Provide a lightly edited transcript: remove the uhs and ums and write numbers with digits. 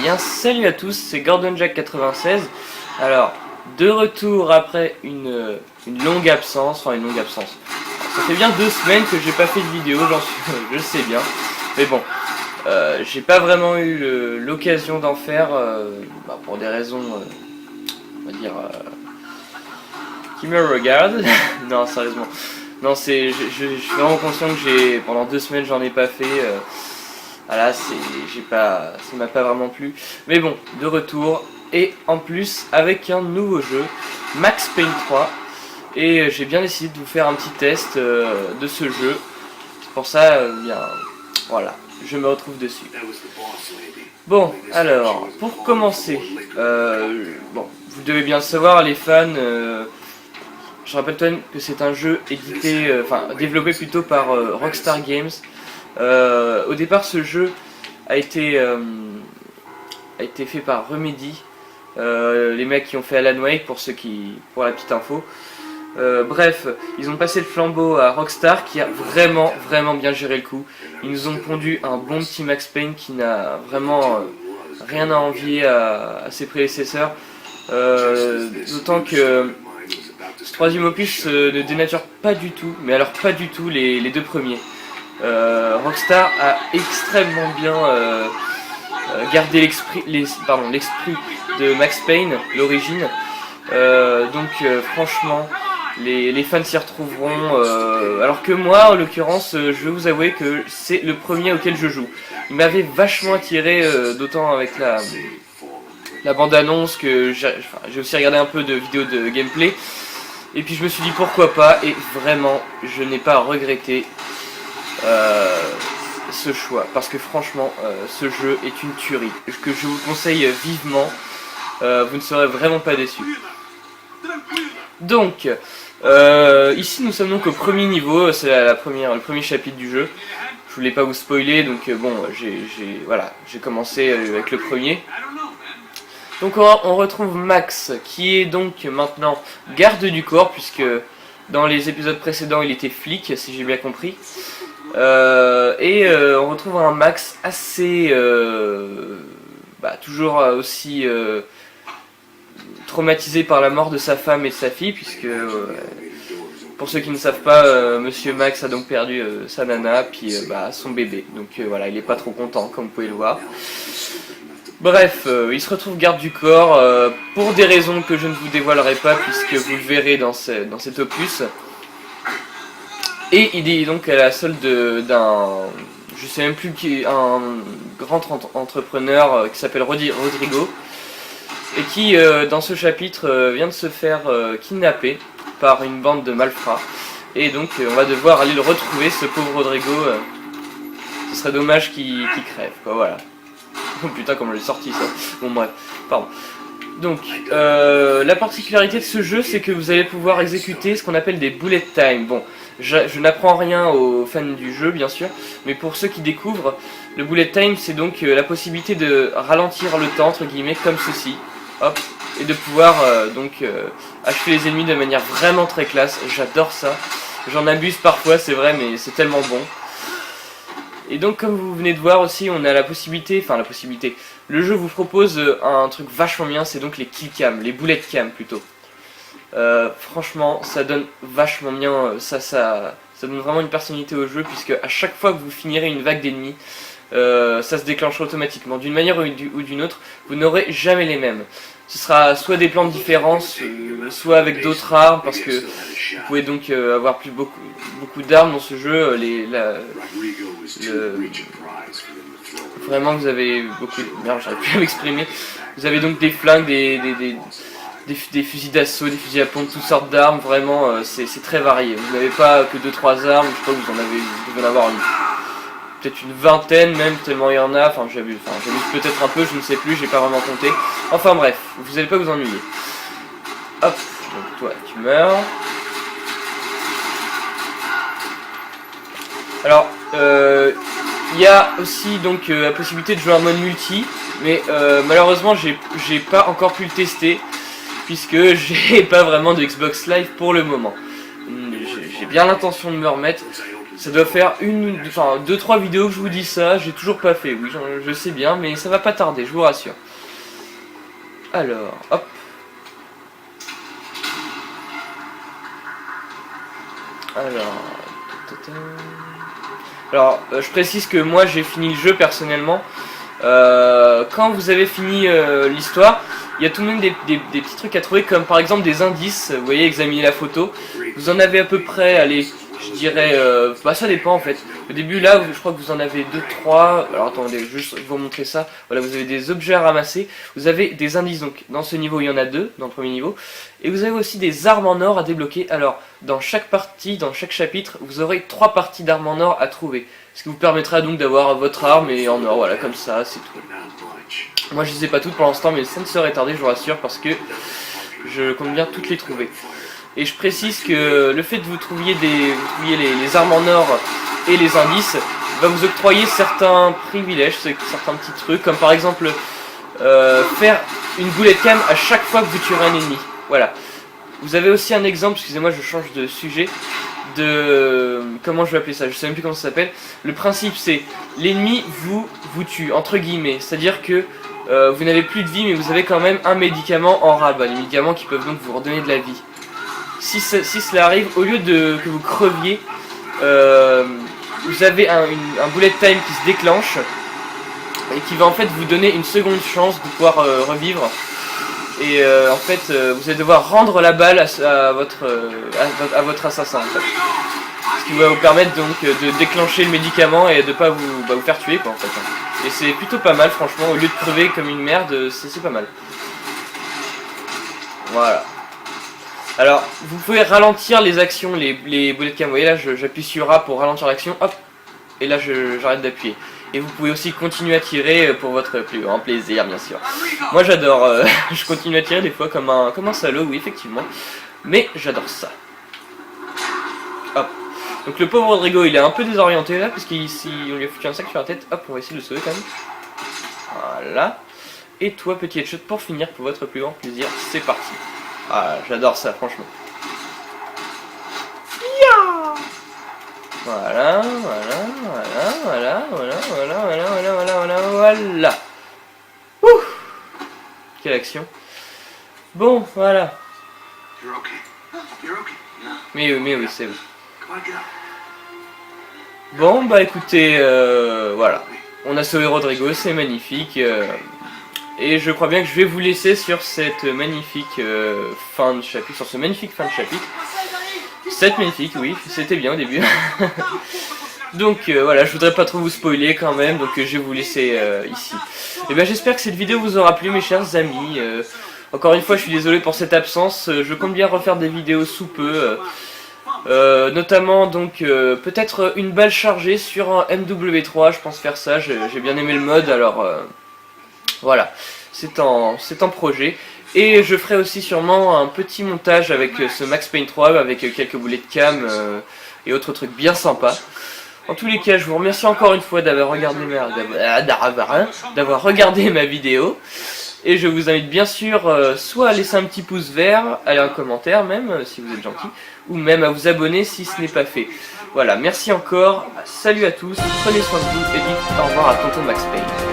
Bien salut à tous, c'est GordonJack96. Alors, de retour après une longue absence, enfin une longue absence. Ça fait bien 2 semaines que j'ai pas fait de vidéo, je le sais bien. Mais bon, j'ai pas vraiment eu l'occasion d'en faire, pour des raisons, on va dire, qui me regardent. Non, sérieusement. Non, je suis vraiment conscient que pendant 2 semaines j'en ai pas fait. Voilà, ça m'a pas vraiment plu. Mais bon, de retour. Et en plus, avec un nouveau jeu, Max Payne 3. Et j'ai bien décidé de vous faire un petit test de ce jeu. Pour ça, bien, voilà, je me retrouve dessus. Bon, alors, pour commencer, bon, vous devez bien le savoir, les fans. Je rappelle toi que c'est un jeu développé plutôt par Rockstar Games. Au départ, ce jeu a été fait par Remedy, les mecs qui ont fait Alan Wake, pour la petite info. Bref, ils ont passé le flambeau à Rockstar qui a vraiment bien géré le coup. Ils nous ont pondu un bon petit Max Payne qui n'a vraiment rien à envier à ses prédécesseurs. D'autant que ce troisième opus ne dénature pas du tout, mais alors pas du tout les 2 premiers. Rockstar a extrêmement bien gardé l'esprit de Max Payne, l'origine. Franchement, les fans s'y retrouveront. Alors que moi, en l'occurrence, je vais vous avouer que c'est le premier auquel je joue. Il m'avait vachement attiré, d'autant avec la bande-annonce que j'ai aussi regardé un peu de vidéos de gameplay. Et puis je me suis dit pourquoi pas, et vraiment, je n'ai pas regretté ce choix, parce que franchement ce jeu est une tuerie que je vous conseille vivement. Vous ne serez vraiment pas déçus. Donc ici nous sommes donc au premier niveau, c'est le premier chapitre du jeu. Je voulais pas vous spoiler, donc bon, j'ai commencé avec le premier. Donc on retrouve Max qui est donc maintenant garde du corps, puisque dans les épisodes précédents il était flic, si j'ai bien compris. On retrouve un Max assez toujours aussi traumatisé par la mort de sa femme et de sa fille, puisque pour ceux qui ne savent pas, Monsieur Max a donc perdu sa nana puis son bébé, donc voilà, il est pas trop content comme vous pouvez le voir. Bref, il se retrouve garde du corps pour des raisons que je ne vous dévoilerai pas, puisque vous le verrez dans cet opus. Et il est donc à la solde d'un, je sais même plus qui, un grand entrepreneur qui s'appelle Rodrigo, et qui dans ce chapitre vient de se faire kidnapper par une bande de malfrats. Et donc on va devoir aller le retrouver, ce pauvre Rodrigo. Ce serait dommage qu'il crève, quoi, voilà. Oh putain, comment j'ai sorti ça. Bon bref, pardon. Donc, la particularité de ce jeu, c'est que vous allez pouvoir exécuter ce qu'on appelle des bullet time. Bon, je n'apprends rien aux fans du jeu, bien sûr, mais pour ceux qui découvrent, le bullet time, c'est donc la possibilité de ralentir le temps, entre guillemets, comme ceci, hop, et de pouvoir achever les ennemis de manière vraiment très classe. J'adore ça. J'en abuse parfois, c'est vrai, mais c'est tellement bon. Et donc, comme vous venez de voir aussi, on a la possibilité, le jeu vous propose un truc vachement bien, c'est donc les kill cam, les bullet cam plutôt. Franchement, ça donne vachement bien, ça donne vraiment une personnalité au jeu, puisque à chaque fois que vous finirez une vague d'ennemis, ça se déclenche automatiquement. D'une manière ou d'une autre, vous n'aurez jamais les mêmes. Ce sera soit des plans de différence, soit avec d'autres armes, parce que vous pouvez donc avoir beaucoup d'armes dans ce jeu. Vraiment, vous avez beaucoup. Merde, j'arrive plus à m'exprimer. Vous avez donc des flingues, des fusils d'assaut, des fusils à pompe, toutes sortes d'armes. Vraiment, c'est très varié. Vous n'avez pas que 2-3 armes. Je crois que vous devez en avoir peut-être une vingtaine même, tellement il y en a. Enfin, j'abuse peut-être un peu, je ne sais plus, j'ai pas vraiment compté. Enfin bref, vous n'allez pas vous ennuyer. Hop, donc toi tu meurs. Alors, il y a aussi donc la possibilité de jouer en mode multi, mais malheureusement j'ai pas encore pu le tester, puisque j'ai pas vraiment de Xbox Live pour le moment. J'ai bien l'intention de me remettre. Ça doit faire enfin 2-3 vidéos que je vous dis ça, j'ai toujours pas fait, oui je sais bien, mais ça va pas tarder, je vous rassure. Alors, hop. Alors, je précise que moi j'ai fini le jeu personnellement. Quand vous avez fini l'histoire, il y a tout de même des petits trucs à trouver, comme par exemple des indices. Vous voyez, examiner la photo. Vous en avez à peu près, allez, je dirais, bah ça dépend en fait. Au début là, je crois que vous en avez 2-3. Alors attendez, juste vous montrer ça. Voilà, vous avez des objets à ramasser. Vous avez des indices, donc dans ce niveau il y en a 2, dans le premier niveau. Et vous avez aussi des armes en or à débloquer. Alors, dans chaque partie, dans chaque chapitre, vous aurez 3 parties d'armes en or à trouver. Ce qui vous permettra donc d'avoir votre arme et en or, voilà, comme ça, c'est tout. Moi je les ai pas toutes pour l'instant, mais ça ne serait tardé, je vous rassure, parce que je compte bien toutes les trouver. Et je précise que le fait de vous trouviez les armes en or et les indices va vous octroyer certains privilèges, certains petits trucs, comme par exemple faire une bullet cam à chaque fois que vous tuerez un ennemi. Voilà. Vous avez aussi un exemple, excusez-moi je change de sujet, de... comment je vais appeler ça, je sais même plus comment ça s'appelle. Le principe c'est, l'ennemi vous tue, entre guillemets, c'est-à-dire que vous n'avez plus de vie mais vous avez quand même un médicament en rabat, les médicaments qui peuvent donc vous redonner de la vie. Si cela arrive, au lieu que vous creviez, vous avez un bullet time qui se déclenche et qui va en fait vous donner une seconde chance de pouvoir revivre. Et en fait, vous allez devoir rendre la balle à votre assassin en fait. Ce qui va vous permettre donc de déclencher le médicament et de pas vous faire tuer quoi en fait. Et c'est plutôt pas mal franchement, au lieu de crever comme une merde, c'est pas mal. Voilà. Alors, vous pouvez ralentir les actions, les bullet cam. Vous voyez là, j'appuie sur A pour ralentir l'action, hop, et là j'arrête d'appuyer. Et vous pouvez aussi continuer à tirer pour votre plus grand plaisir, bien sûr. Moi j'adore, je continue à tirer des fois comme un salaud, oui effectivement. Mais j'adore ça. Hop. Donc le pauvre Rodrigo, il est un peu désorienté là, parce qu'ici on lui a foutu un sac sur la tête. Hop, on va essayer de le sauver quand même. Voilà. Et toi, petit headshot pour finir, pour votre plus grand plaisir, c'est parti. Ah, j'adore ça, franchement. Voilà. Ouh, quelle action. Bon, voilà. Mais oui, c'est bon. Bon, bah écoutez, voilà. On a sauvé Rodrigo, c'est magnifique. Et je crois bien que je vais vous laisser sur cette magnifique fin de chapitre, sur ce magnifique fin de chapitre. Cette magnifique, oui, c'était bien au début. Donc voilà, je voudrais pas trop vous spoiler quand même, donc je vais vous laisser ici. Et bien j'espère que cette vidéo vous aura plu mes chers amis. Encore une fois, je suis désolé pour cette absence, je compte bien refaire des vidéos sous peu. Notamment donc peut-être une balle chargée sur un MW3, je pense faire ça, j'ai bien aimé le mode, alors voilà, c'est en projet. Et je ferai aussi sûrement un petit montage avec ce Max Payne 3, avec quelques boulets de cam et autres trucs bien sympas. En tous les cas, je vous remercie encore une fois d'avoir regardé ma vidéo. Et je vous invite bien sûr soit à laisser un petit pouce vert, à un commentaire même, si vous êtes gentil, ou même à vous abonner si ce n'est pas fait. Voilà, merci encore, salut à tous, prenez soin de vous et dites au revoir à Tonton Max Payne.